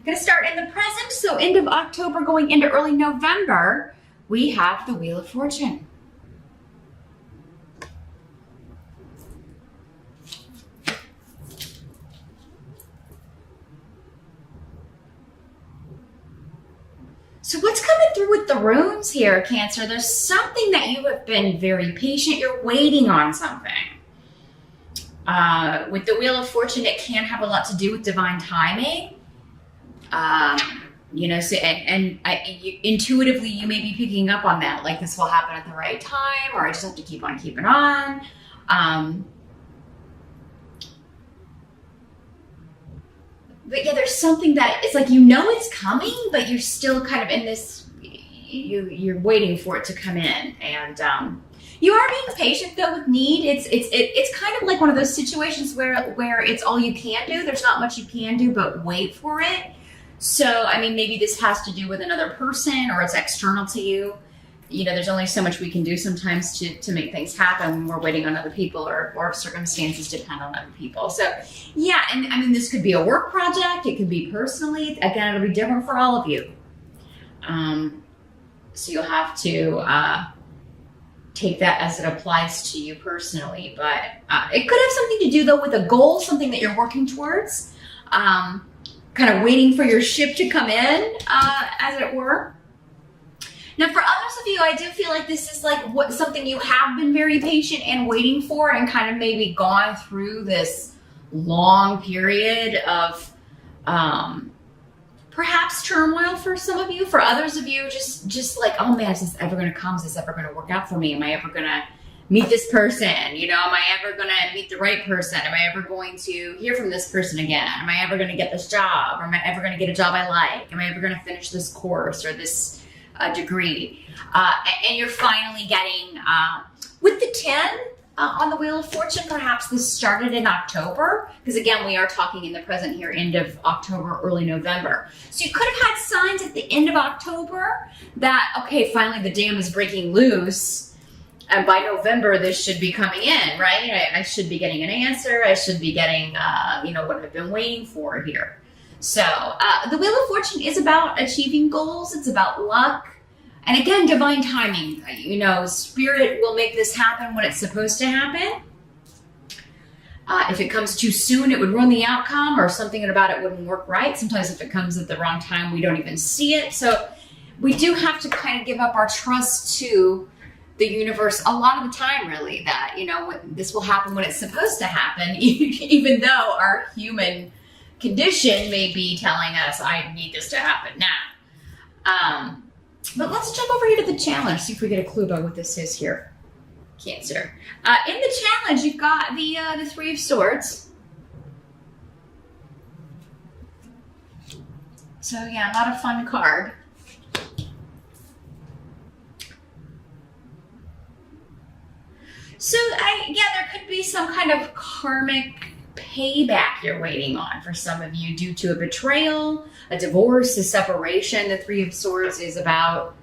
Going to start in the present, so end of October going into early November, we have the Wheel of Fortune. So what's coming through with the runes here, Cancer? There's something that you have been very patient. You're waiting on something. With the Wheel of Fortune, it can have a lot to do with divine timing. Intuitively, you may be picking up on that. Like, this will happen at the right time, or I just have to keep on keeping on. But yeah, there's something that it's like, it's coming, but you're still kind of in this, you're waiting for it to come in. And you are being patient though with need. It's kind of like one of those situations where it's all you can do. There's not much you can do, but wait for it. So, I mean, maybe this has to do with another person or it's external to you. There's only so much we can do sometimes to make things happen when we're waiting on other people or circumstances depend on other people. So, yeah, and I mean, this could be a work project. It could be personally. Again, it'll be different for all of you. So you'll have to take that as it applies to you personally. But it could have something to do, though, with a goal, something that you're working towards, kind of waiting for your ship to come in, as it were. Now, for others of you, I do feel like this is like something you have been very patient and waiting for, and kind of maybe gone through this long period of perhaps turmoil for some of you. For others of you, just like, oh man, is this ever going to come? Is this ever going to work out for me? Am I ever going to meet this person? Am I ever going to meet the right person? Am I ever going to hear from this person again? Am I ever going to get this job? Or am I ever going to get a job I like? Am I ever going to finish this course or this degree? And you're finally getting, with the 10 on the Wheel of Fortune, perhaps this started in October, because again, we are talking in the present here, end of October, early November. So you could have had signs at the end of October that, okay, finally the dam is breaking loose, and by November this should be coming in, right? I should be getting an answer. I should be getting, what I've been waiting for here. So the Wheel of Fortune is about achieving goals. It's about luck. And again, divine timing. Spirit will make this happen when it's supposed to happen. If it comes too soon, it would ruin the outcome, or something about it wouldn't work right. Sometimes if it comes at the wrong time, we don't even see it. So we do have to kind of give up our trust to the universe a lot of the time, really, that, this will happen when it's supposed to happen, even though our human condition may be telling us, I need this to happen now. But let's jump over here to the challenge, see if we get a clue about what this is here, Cancer. In the challenge, you've got the Three of Swords. So yeah, not a fun card. So there could be some kind of karmic payback you're waiting on for some of you due to a betrayal, a divorce, a separation. The Three of Swords is about,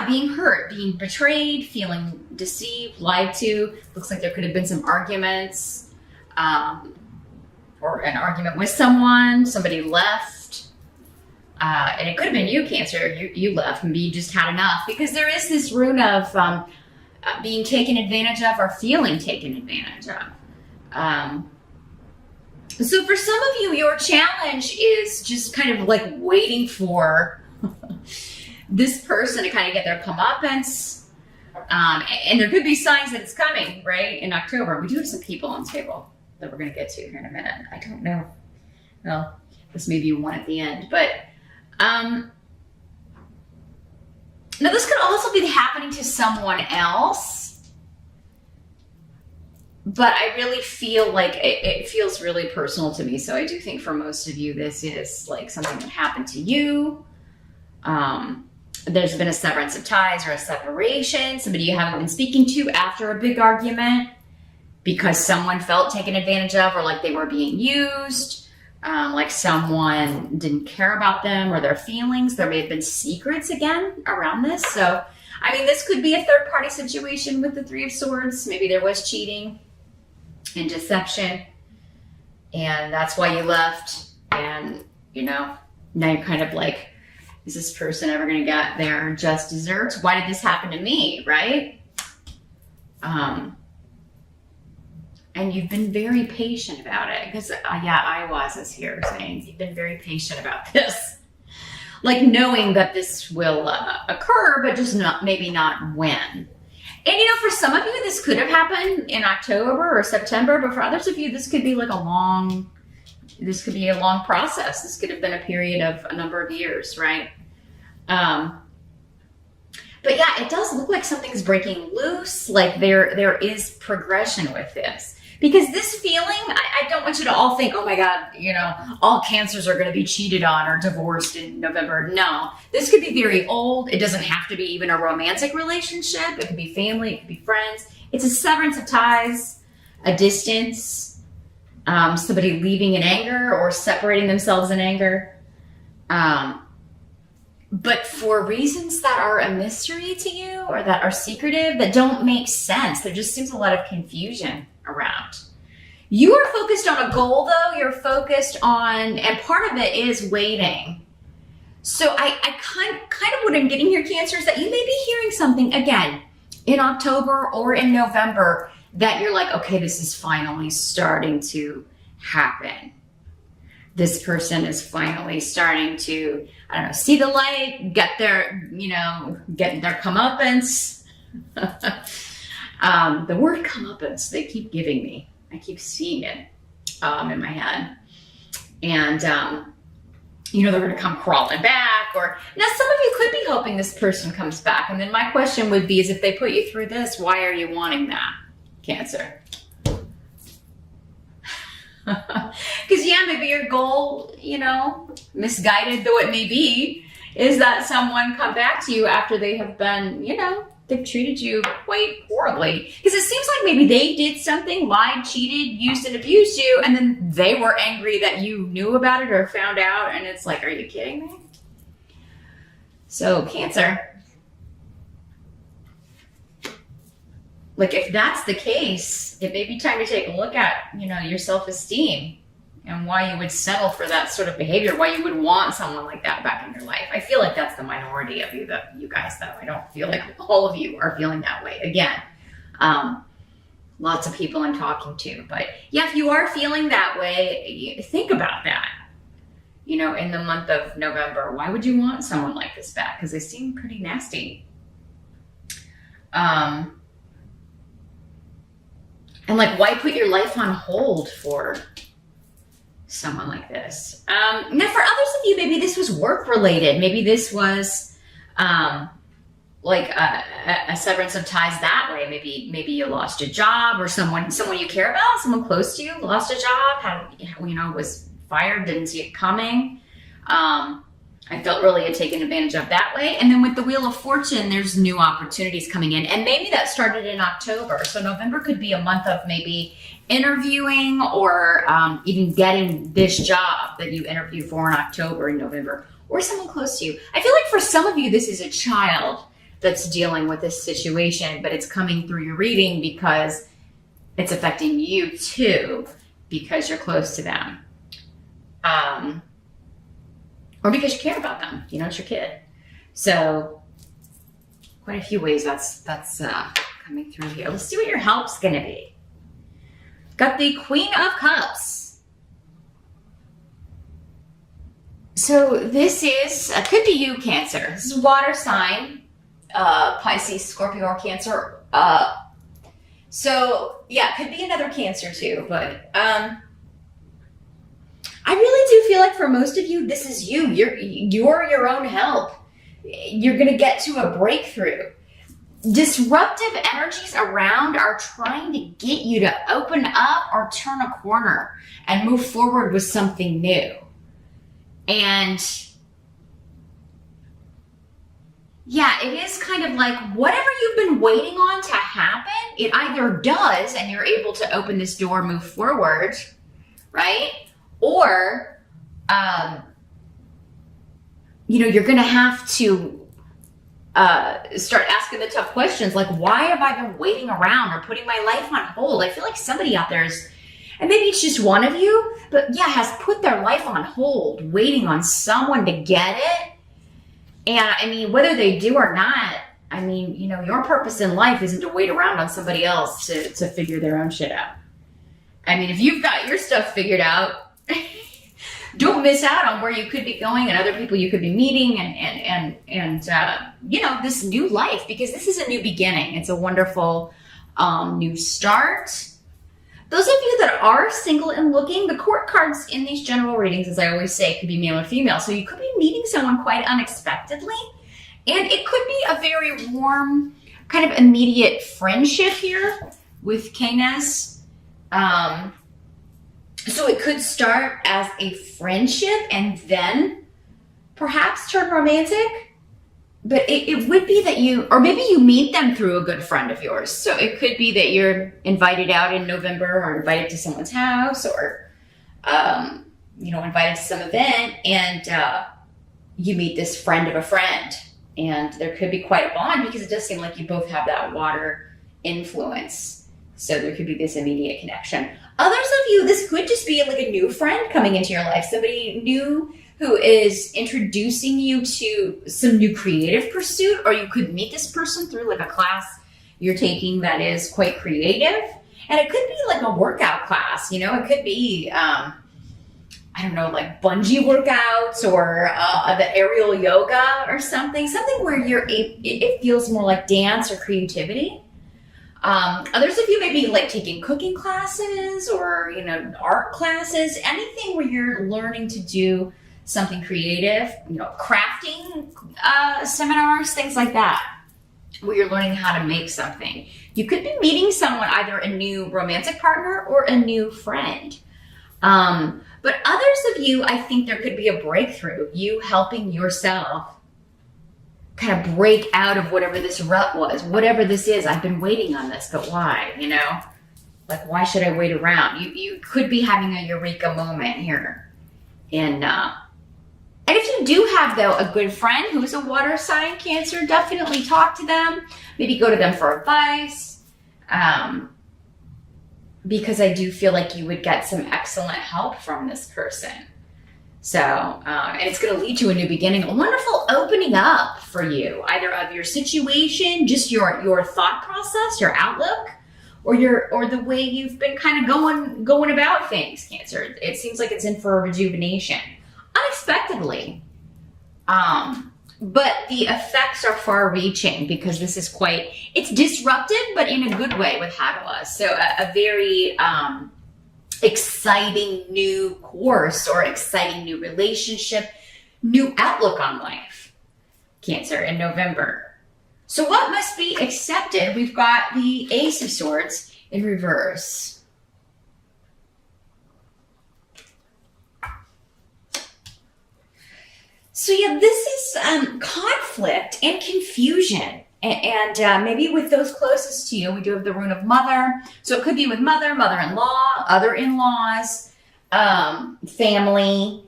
being hurt, being betrayed, feeling deceived, lied to. Looks like there could have been some arguments, or an argument with someone. Somebody left, and it could have been you, Cancer. You left. Maybe you just had enough, because there is this rune of being taken advantage of or feeling taken advantage of. So for some of you, your challenge is just kind of like waiting for this person to kind of get their comeuppance. And there could be signs that it's coming, right, in October. We do have some people on the table that we're going to get to here in a minute. I don't know. Well, this may be one at the end. But now this could also be happening to someone else. But I really feel like it feels really personal to me. So I do think for most of you, this is like something that happened to you. There's been a severance of ties or a separation. Somebody you haven't been speaking to after a big argument because someone felt taken advantage of, or like they were being used, like someone didn't care about them or their feelings. There may have been secrets again around this. So, I mean, this could be a third-party situation with the Three of Swords. Maybe there was cheating and deception. And that's why you left. And, you know, now you're kind of like, is this person ever going to get their just desserts? Why did this happen to me, right? And you've been very patient about it. Because, yeah, I was as here saying, you've been very patient about this. Like knowing that this will occur, but just maybe not when. And, you know, for some of you, this could have happened in October or September, but for others of you, this could be like a long process. This could have been a period of a number of years, right? But yeah, it does look like something's breaking loose. Like there is progression with this. Because this feeling, I don't want you to all think, oh my God, you know, all cancers are going to be cheated on or divorced in November. No, this could be very old. It doesn't have to be even a romantic relationship. It could be family. It could be friends. It's a severance of ties, a distance, somebody leaving in anger or separating themselves in anger. But for reasons that are a mystery to you or that are secretive, that don't make sense, there just seems a lot of confusion around. You are focused on a goal though, you're focused on, and part of it is waiting. So I kind of what I'm getting here, Cancer, is that you may be hearing something again in October or in November that you're like, okay, this is finally starting to happen. This person is finally starting to, I don't know, see the light, get their comeuppance. The word comeuppance, they keep giving me. I keep seeing it in my head. And, you know, they're going to come crawling back. Or now some of you could be hoping this person comes back. And then my question would be is if they put you through this, why are you wanting that, Cancer? Because, yeah, maybe your goal, you know, misguided though it may be, is that someone come back to you after they have been, you know, they've treated you quite horribly. Because it seems like maybe they did something, lied, cheated, used and abused you, and then they were angry that you knew about it or found out, and it's like, are you kidding me? So, Cancer, like if that's the case, it may be time to take a look at, you know, your self-esteem and why you would settle for that sort of behavior, why you would want someone like that back in your life. I feel like that's the minority of you guys, though. I don't feel like all of you are feeling that way. Again, lots of people I'm talking to. But yeah, if you are feeling that way, think about that. You know, in the month of November, why would you want someone like this back? Because they seem pretty nasty. And like, why put your life on hold for someone like this? Now for others of you, maybe this was work related. Maybe this was like a severance of ties that way. Maybe you lost a job, or someone you care about, someone close to you lost a job, was fired, didn't see it coming. I felt really taken advantage of that way. And then with the Wheel of Fortune, there's new opportunities coming in. And maybe that started in October. So November could be a month of maybe interviewing or even getting this job that you interviewed for in October and November, or someone close to you. I feel like for some of you, this is a child that's dealing with this situation, but it's coming through your reading because it's affecting you too, because you're close to them. Or because you care about them, you know, it's your kid. So quite a few ways that's coming through here. Let's see what your help's gonna be. Got the Queen of Cups. So this is, could be you, Cancer. This is water sign, Pisces, Scorpio, or Cancer. So yeah, could be another Cancer too, but I really do feel like for most of you, this is you. You're your own help. You're going to get to a breakthrough. Disruptive energies around are trying to get you to open up or turn a corner and move forward with something new. And yeah, it is kind of like whatever you've been waiting on to happen, it either does and you're able to open this door, move forward, right? Or, you're going to have to start asking the tough questions like, why have I been waiting around or putting my life on hold? I feel like somebody out there And maybe it's just one of you, but yeah, has put their life on hold, waiting on someone to get it. And I mean, whether they do or not, I mean, you know, your purpose in life isn't to wait around on somebody else to figure their own shit out. I mean, if you've got your stuff figured out, don't miss out on where you could be going and other people you could be meeting and you know, this new life, because this is a new beginning. It's a wonderful new start. Those of you that are single and looking, the court cards in these general readings, as I always say, could be male or female. So you could be meeting someone quite unexpectedly. And it could be a very warm, kind of immediate friendship here with Canis. So it could start as a friendship and then perhaps turn romantic. But it would be that you, or maybe you meet them through a good friend of yours. So it could be that you're invited out in November or invited to someone's house or, you know, invited to some event and you meet this friend of a friend. And there could be quite a bond because it does seem like you both have that water influence. So there could be this immediate connection. Others of you, this could just be like a new friend coming into your life. Somebody new who is introducing you to some new creative pursuit, or you could meet this person through like a class you're taking that is quite creative. And it could be like a workout class, you know, it could be, I don't know, like bungee workouts or the aerial yoga or something where it feels more like dance or creativity. Others of you may be like taking cooking classes or, you know, art classes, anything where you're learning to do something creative, you know, crafting seminars, things like that, where you're learning how to make something. You could be meeting someone, either a new romantic partner or a new friend. But others of you, I think there could be a breakthrough, you helping yourself kind of break out of whatever this rut was, whatever this is. I've been waiting on this, but why, you know? Like, why should I wait around? You could be having a eureka moment here. And if you do have, though, a good friend who is a water sign, Cancer, definitely talk to them. Maybe go to them for advice. Because I do feel like you would get some excellent help from this person. So, and it's going to lead to a new beginning, a wonderful opening up for you, either of your situation, just your thought process, your outlook, or the way you've been kind of going about things, Cancer. It seems like it's in for a rejuvenation. Unexpectedly. But the effects are far reaching because this is it's disruptive, but in a good way with Hagalaz. So a very exciting new course or exciting new relationship, new outlook on life, Cancer, in November. So what must be accepted? We've got the Ace of Swords in reverse. So yeah, this is conflict and confusion. And maybe with those closest to you, we do have the rune of mother. So it could be with mother, mother-in-law, other in-laws, family,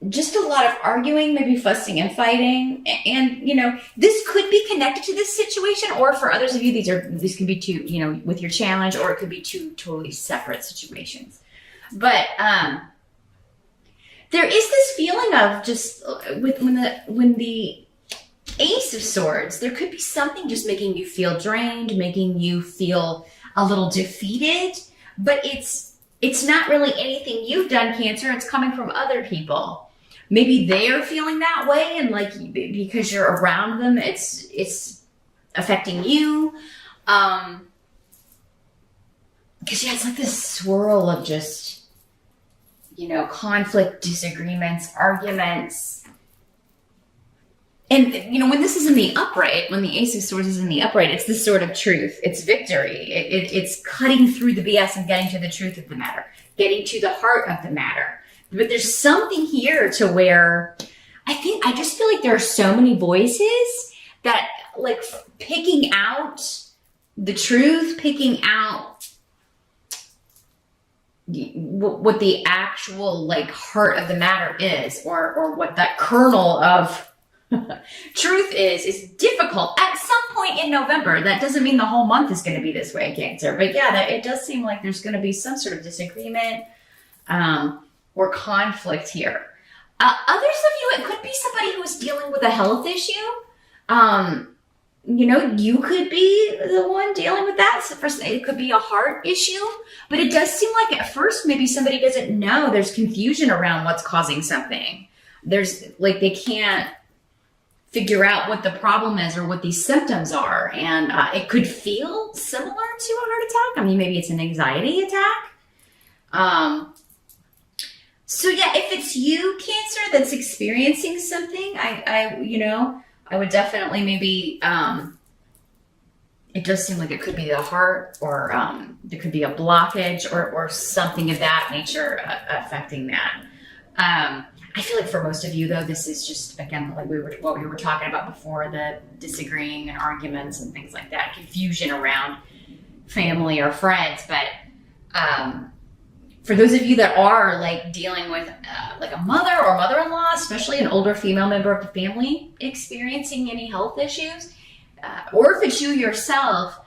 just a lot of arguing, maybe fussing and fighting. And, you know, this could be connected to this situation, or for others of you, these can be two, you know, with your challenge, or it could be two totally separate situations. But, there is this feeling of just when the Ace of Swords, there could be something just making you feel drained, making you feel a little defeated, but it's not really anything you've done, Cancer. It's coming from other people. Maybe they are feeling that way, and like because you're around them, it's affecting you. Because yeah, it's like this swirl of just, you know, conflict, disagreements, arguments. And, you know, when this is in the upright, when the Ace of Swords is in the upright, it's this sort of truth. It's victory. It's cutting through the BS and getting to the truth of the matter, getting to the heart of the matter. But there's something here to where I just feel like there are so many voices that, like, picking out the truth, picking out what the actual, like, heart of the matter is, or what that kernel of Truth is, it's difficult at some point in November. That doesn't mean the whole month is going to be this way, Cancer. But yeah, it does seem like there's going to be some sort of disagreement or conflict here. Others of you, it could be somebody who is dealing with a health issue. You could be the one dealing with that. So it could be a heart issue, but it does seem like at first maybe somebody doesn't know. There's confusion around what's causing something. There's like they can't figure out what the problem is or what these symptoms are. And it could feel similar to a heart attack. I mean, maybe it's an anxiety attack. So yeah, if it's you, Cancer, that's experiencing something, I would definitely maybe, it does seem like it could be the heart or there could be a blockage or something of that nature affecting that. I feel like for most of you, though, this is just, again, like what we were talking about before, the disagreeing and arguments and things like that, confusion around family or friends. But for those of you that are like dealing with like a mother or mother-in-law, especially an older female member of the family experiencing any health issues, or if it's you yourself,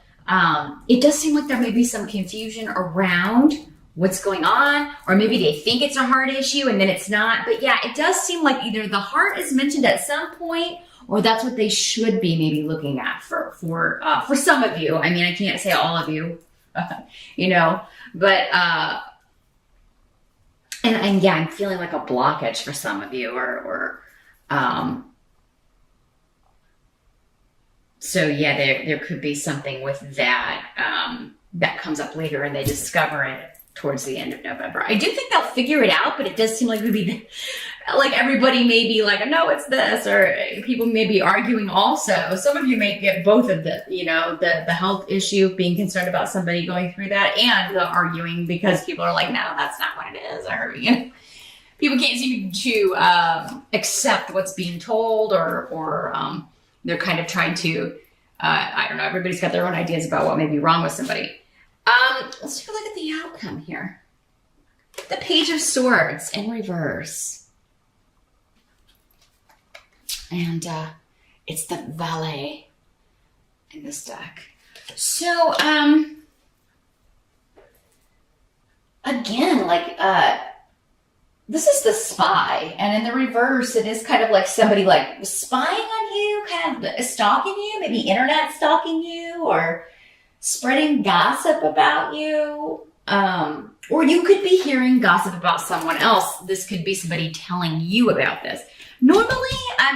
it does seem like there may be some confusion around what's going on, or maybe they think it's a heart issue and then it's not. But yeah, it does seem like either the heart is mentioned at some point, or that's what they should be maybe looking at for some of you. I mean, I can't say all of you, but and yeah, I'm feeling like a blockage for some of you, so yeah, there could be something with that that comes up later, and they discover it towards the end of November. I do think they'll figure it out, but it does seem like maybe like everybody may be like, no, it's this, or people may be arguing also. Some of you may get both of the health issue, being concerned about somebody going through that, and the arguing because people are like, no, that's not what it is, or people can't seem to accept what's being told, or they're kind of trying to, I don't know, everybody's got their own ideas about what may be wrong with somebody. Let's take a look at the outcome here. The Page of Swords in reverse. And it's the Valet in this deck. So, again, like, this is the Spy. And in the reverse, it is kind of like somebody like spying on you, kind of stalking you, maybe internet stalking you, or spreading gossip about you, or you could be hearing gossip about someone else. This could be somebody telling you about this. Normally,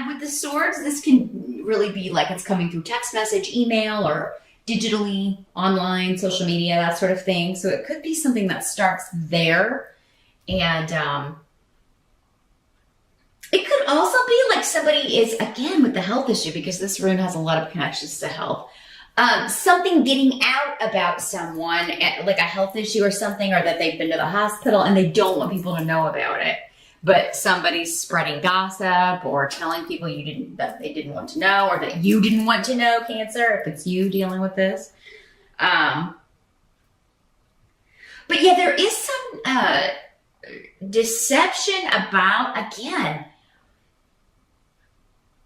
with the swords, this can really be like it's coming through text message, email, or digitally, online, social media, that sort of thing. So it could be something that starts there. And it could also be like somebody is, again, with the health issue, because this rune has a lot of connections to health. Something getting out about someone, like a health issue or something, or that they've been to the hospital and they don't want people to know about it. But somebody's spreading gossip or telling people that they didn't want to know, or that you didn't want to know, Cancer, if it's you dealing with this. But yeah, there is some deception about, again,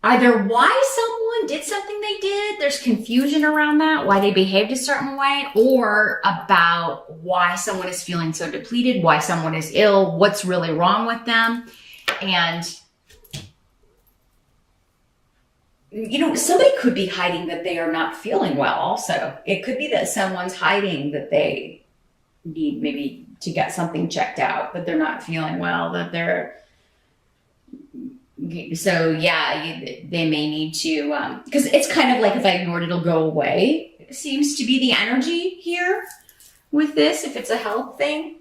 either why someone did something they did, there's confusion around that, why they behaved a certain way, or about why someone is feeling so depleted, why someone is ill, what's really wrong with them. And, somebody could be hiding that they are not feeling well also. It could be that someone's hiding that they need maybe to get something checked out, that they're not feeling well, that they're... So yeah, they may need to, because it's kind of like if I ignore it, it'll go away. It seems to be the energy here with this, if it's a health thing.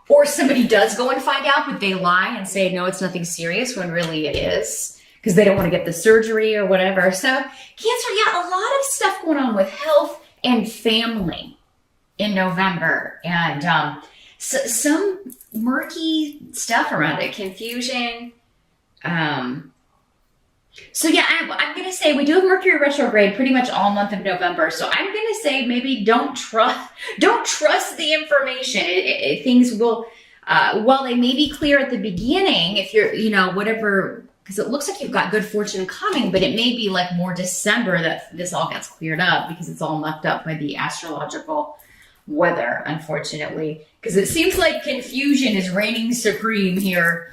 Or somebody does go and find out, but they lie and say, no, it's nothing serious, when really it is, because they don't want to get the surgery or whatever. So Cancer, yeah, a lot of stuff going on with health and family in November. And some murky stuff around it, confusion. So yeah, I'm going to say we do have Mercury retrograde pretty much all month of November. So I'm going to say maybe don't trust the information. Things will, while they may be clear at the beginning, if you're, whatever, because it looks like you've got good fortune coming, but it may be like more December that this all gets cleared up, because it's all mucked up by the astrological weather, unfortunately, because it seems like confusion is reigning supreme here